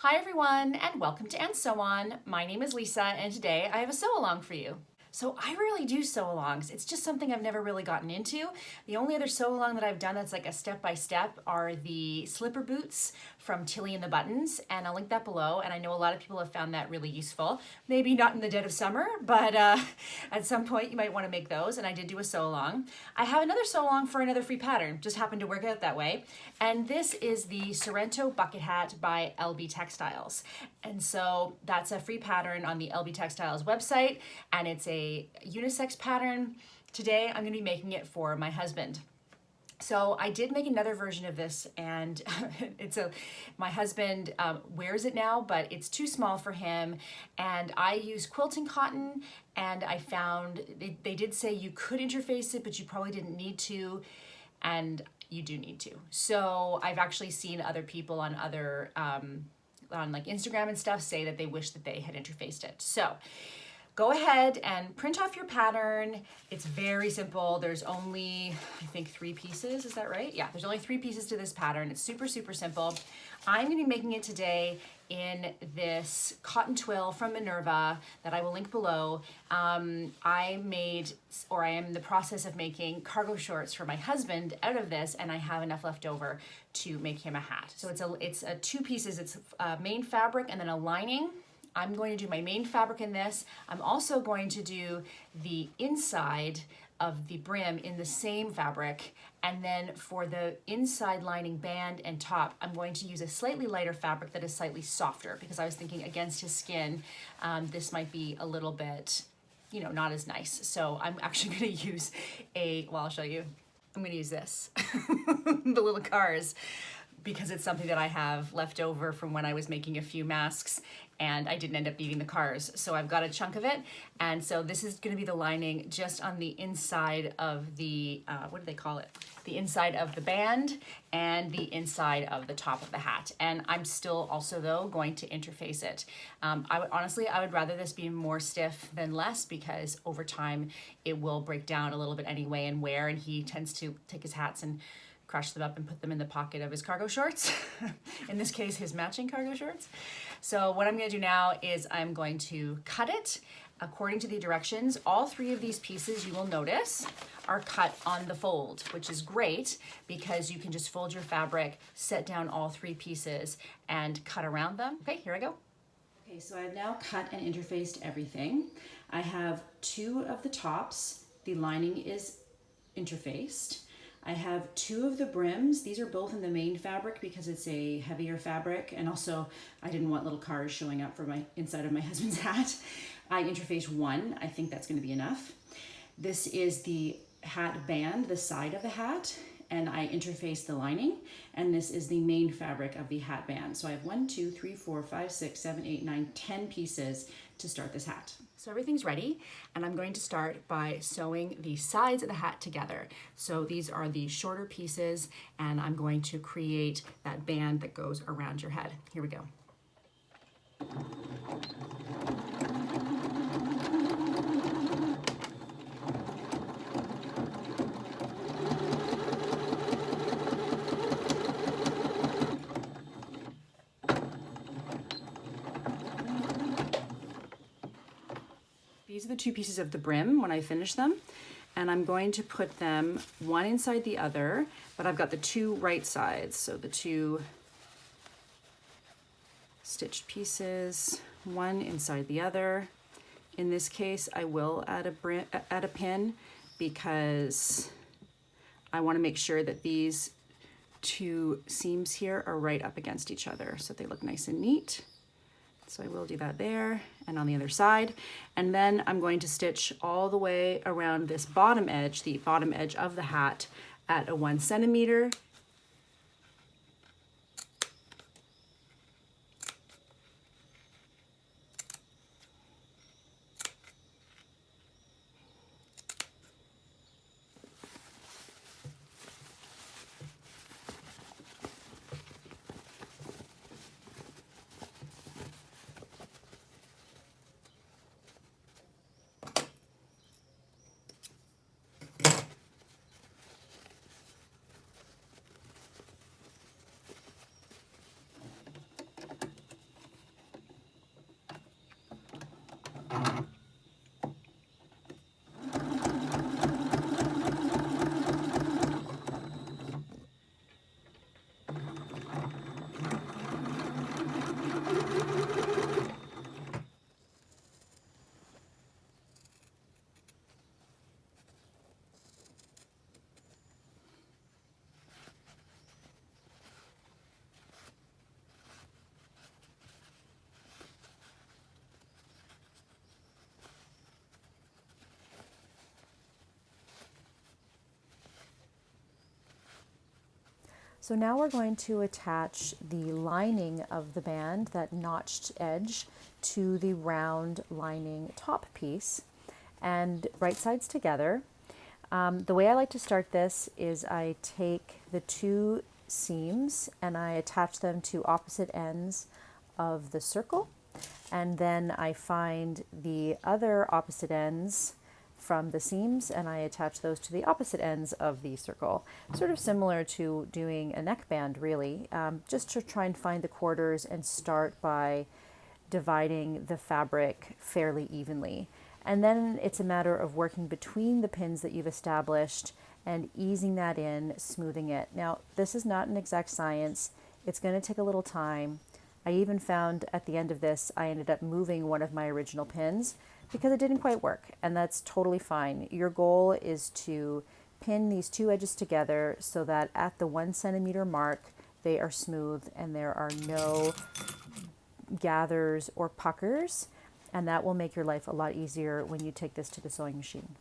Hi everyone, and welcome to And So On. My name is Lisa, and today I have a sew-along for you. So I rarely do sew-alongs. It's just something I've never really gotten into. The only other sew-along that I've done that's like a step-by-step are the slipper boots from Tilley and the Buttons, and I'll link that below, and I know a lot of people have found that really useful. Maybe not in the dead of summer, but at some point you might want to make those, and I did do a sew-along. I have another sew-along for another free pattern, just happened to work out that way, and this is the Sorrento Bucket Hat by LB Textiles. And so that's a free pattern on the LB Textiles website, and it's a unisex pattern. Today I'm going to be making it for my husband. So I did make another version of this, and my husband wears it now, but it's too small for him, and I use quilting cotton, and I found they did say you could interface it, but you probably didn't need to, and you do need to. So I've actually seen other people on other on like Instagram and stuff say that they wish that they had interfaced it. So go ahead and print off your pattern. It's very simple. There's only, I think, 3 pieces. Is that right? Yeah, there's only 3 pieces to this pattern. It's super, super simple. I'm going to be making it today in this cotton twill from Minerva that I will link below. I am in the process of making cargo shorts for my husband out of this, and I have enough left over to make him a hat. So it's 2 pieces. It's main fabric and then a lining. I'm going to do my main fabric in this. I'm also going to do the inside of the brim in the same fabric. And then for the inside lining band and top, I'm going to use a slightly lighter fabric that is slightly softer, because I was thinking against his skin, this might be a little bit, not as nice. So I'm actually gonna use I'll show you. I'm gonna use this, the little cars, because it's something that I have left over from when I was making a few masks, and I didn't end up needing the cars. So I've got a chunk of it, and so this is gonna be the lining just on the inside of the, what do they call it? The inside of the band and the inside of the top of the hat. And I'm still also, though, going to interface it. I would rather this be more stiff than less, because over time it will break down a little bit anyway and wear, and he tends to take his hats and crush them up and put them in the pocket of his cargo shorts. In this case, his matching cargo shorts. So what I'm gonna do now is I'm going to cut it according to the directions. All 3 of these pieces, you will notice, are cut on the fold, which is great because you can just fold your fabric, set down all 3 pieces, and cut around them. Okay, here I go. Okay, so I've now cut and interfaced everything. I have 2 of the tops. The lining is interfaced. I have 2 of the brims. These are both in the main fabric because it's a heavier fabric, and also I didn't want little cars showing up for my inside of my husband's hat. I interfaced 1. I think that's going to be enough. This is the hat band, the side of the hat, and I interfaced the lining, and this is the main fabric of the hat band. So I have 1, 2, 3, 4, 5, 6, 7, 8, 9, 10 pieces to start this hat. So everything's ready, and I'm going to start by sewing the sides of the hat together. So these are the shorter pieces, and I'm going to create that band that goes around your head. Here we go. These are the 2 pieces of the brim when I finish them, and I'm going to put them one inside the other, but I've got the 2 right sides, so the 2 stitched pieces, one inside the other. In this case, I will add a pin because I want to make sure that these 2 seams here are right up against each other so they look nice and neat. So I will do that there and on the other side. And then I'm going to stitch all the way around this bottom edge, the bottom edge of the hat, at a 1 centimeter. So now we're going to attach the lining of the band, that notched edge, to the round lining top piece, and right sides together. The way I like to start this is I take the two seams and I attach them to opposite ends of the circle, and then I find the other opposite ends from the seams and I attach those to the opposite ends of the circle. Sort of similar to doing a neckband, really, just to try and find the quarters and start by dividing the fabric fairly evenly. And then it's a matter of working between the pins that you've established and easing that in, smoothing it. Now, this is not an exact science. It's going to take a little time. I even found at the end of this, I ended up moving one of my original pins because it didn't quite work, and that's totally fine. Your goal is to pin these two edges together so that at the 1 centimeter mark, they are smooth and there are no gathers or puckers, and that will make your life a lot easier when you take this to the sewing machine.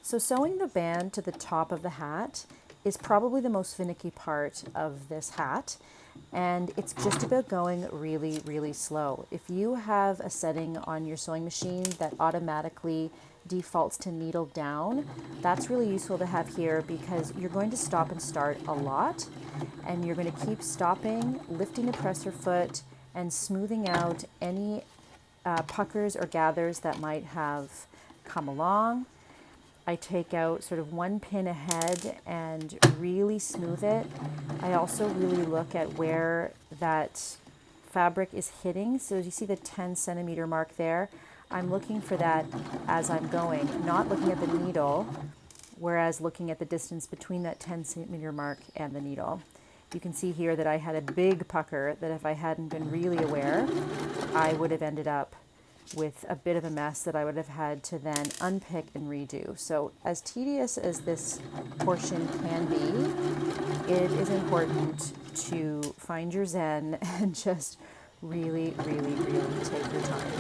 So sewing the band to the top of the hat is probably the most finicky part of this hat, and it's just about going really, really slow. If you have a setting on your sewing machine that automatically defaults to needle down, that's really useful to have here because you're going to stop and start a lot, and you're going to keep stopping, lifting the presser foot, and smoothing out any puckers or gathers that might have come along. I take out sort of one pin ahead and really smooth it. I also really look at where that fabric is hitting. So as you see the 10 centimeter mark there, I'm looking for that as I'm going, not looking at the needle, whereas looking at the distance between that 10 centimeter mark and the needle. You can see here that I had a big pucker that if I hadn't been really aware, I would have ended up with a bit of a mess that I would have had to then unpick and redo. So as tedious as this portion can be, it is important to find your zen and just really, really, really take your time.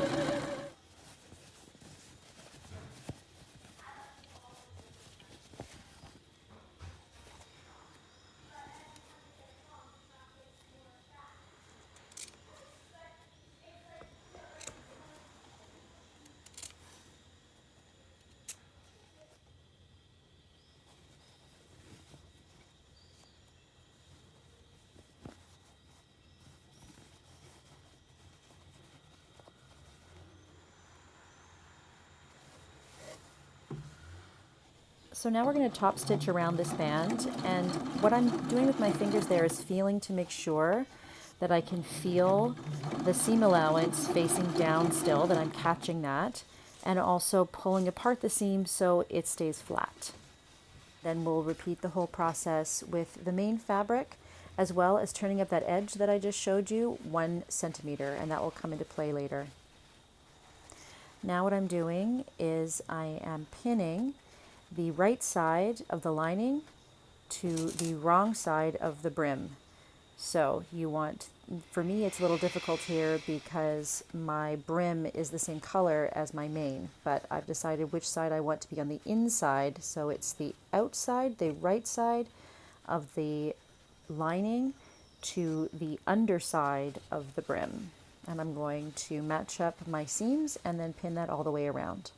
So now we're going to top stitch around this band, and what I'm doing with my fingers there is feeling to make sure that I can feel the seam allowance facing down still, that I'm catching that, and also pulling apart the seam so it stays flat. Then we'll repeat the whole process with the main fabric, as well as turning up that edge that I just showed you 1 centimeter, and that will come into play later. Now what I'm doing is I am pinning the right side of the lining to the wrong side of the brim. So you want, for me it's a little difficult here because my brim is the same color as my main, but I've decided which side I want to be on the inside, so it's the outside, the right side of the lining to the underside of the brim. And I'm going to match up my seams and then pin that all the way around.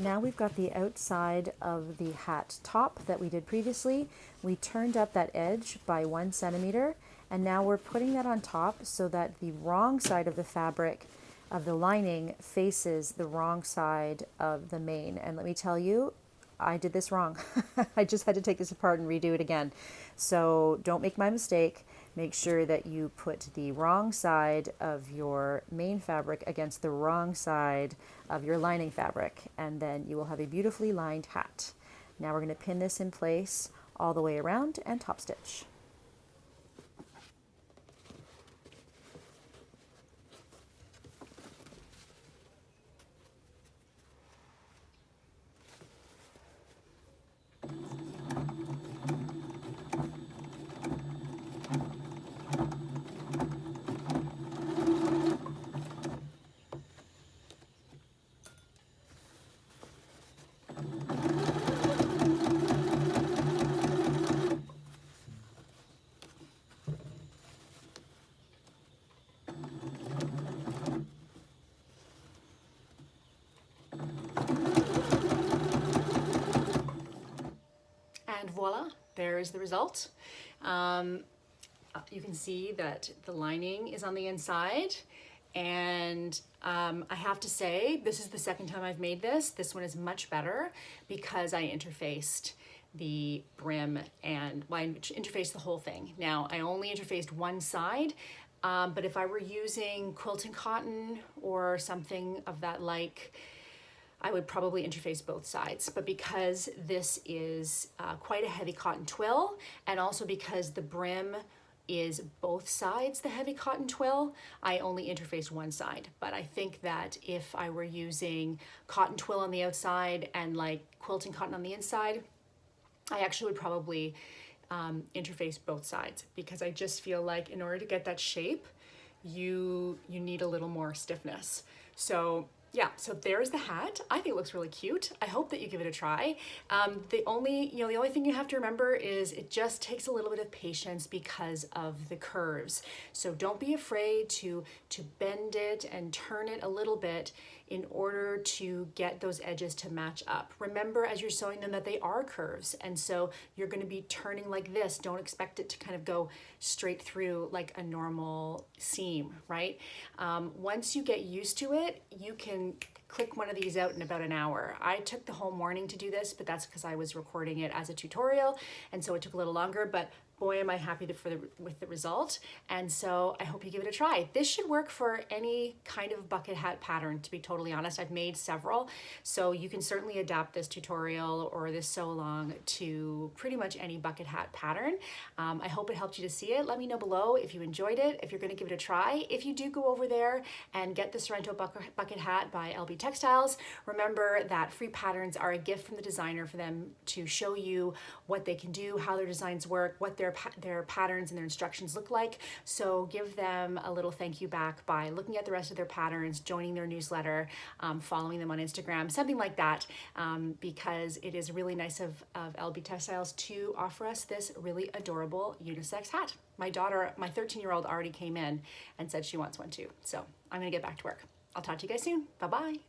Now we've got the outside of the hat top that we did previously. We turned up that edge by 1 centimeter, and now we're putting that on top so that the wrong side of the fabric of the lining faces the wrong side of the main. And let me tell you, I did this wrong. I just had to take this apart and redo it again. So don't make my mistake. Make sure that you put the wrong side of your main fabric against the wrong side of your lining fabric, and then you will have a beautifully lined hat. Now we're going to pin this in place all the way around and top stitch. And voila, there is the result. You can see that the lining is on the inside, and I have to say, this is the second time I've made this. This one is much better because I interfaced the brim and, well, I interfaced the whole thing. Now, I only interfaced one side, but if I were using quilting cotton or something of that like, I would probably interface both sides. But because this is quite a heavy cotton twill, and also because the brim is both sides the heavy cotton twill, I only interfaced one side. But I think that if I were using cotton twill on the outside and like quilting cotton on the inside, I actually would probably interface both sides, because I just feel like in order to get that shape, you need a little more stiffness. So yeah, so there's the hat. I think it looks really cute. I hope that you give it a try. The only thing you have to remember is it just takes a little bit of patience because of the curves. So don't be afraid to bend it and turn it a little bit in order to get those edges to match up. Remember as you're sewing them that they are curves, and so you're going to be turning like this. Don't expect it to kind of go straight through like a normal seam, right? Once you get used to it, you can click one of these out in about an hour. I took the whole morning to do this, but that's because I was recording it as a tutorial, and so it took a little longer, but boy, am I happy with the result. And so I hope you give it a try. This should work for any kind of bucket hat pattern, to be totally honest. I've made several, so you can certainly adapt this tutorial or this sew along to pretty much any bucket hat pattern. I hope it helped you to see it. Let me know below if you enjoyed it, if you're gonna give it a try. If you do go over there and get the Sorrento bucket hat by LB Textiles, remember that free patterns are a gift from the designer for them to show you what they can do, how their designs work, what their patterns and their instructions look like. So give them a little thank you back by looking at the rest of their patterns, joining their newsletter, following them on Instagram, something like that, because it is really nice of LB Textiles to offer us this really adorable unisex hat. My daughter, my 13-year-old already came in and said she wants one too. So I'm gonna get back to work. I'll talk to you guys soon. Bye-bye.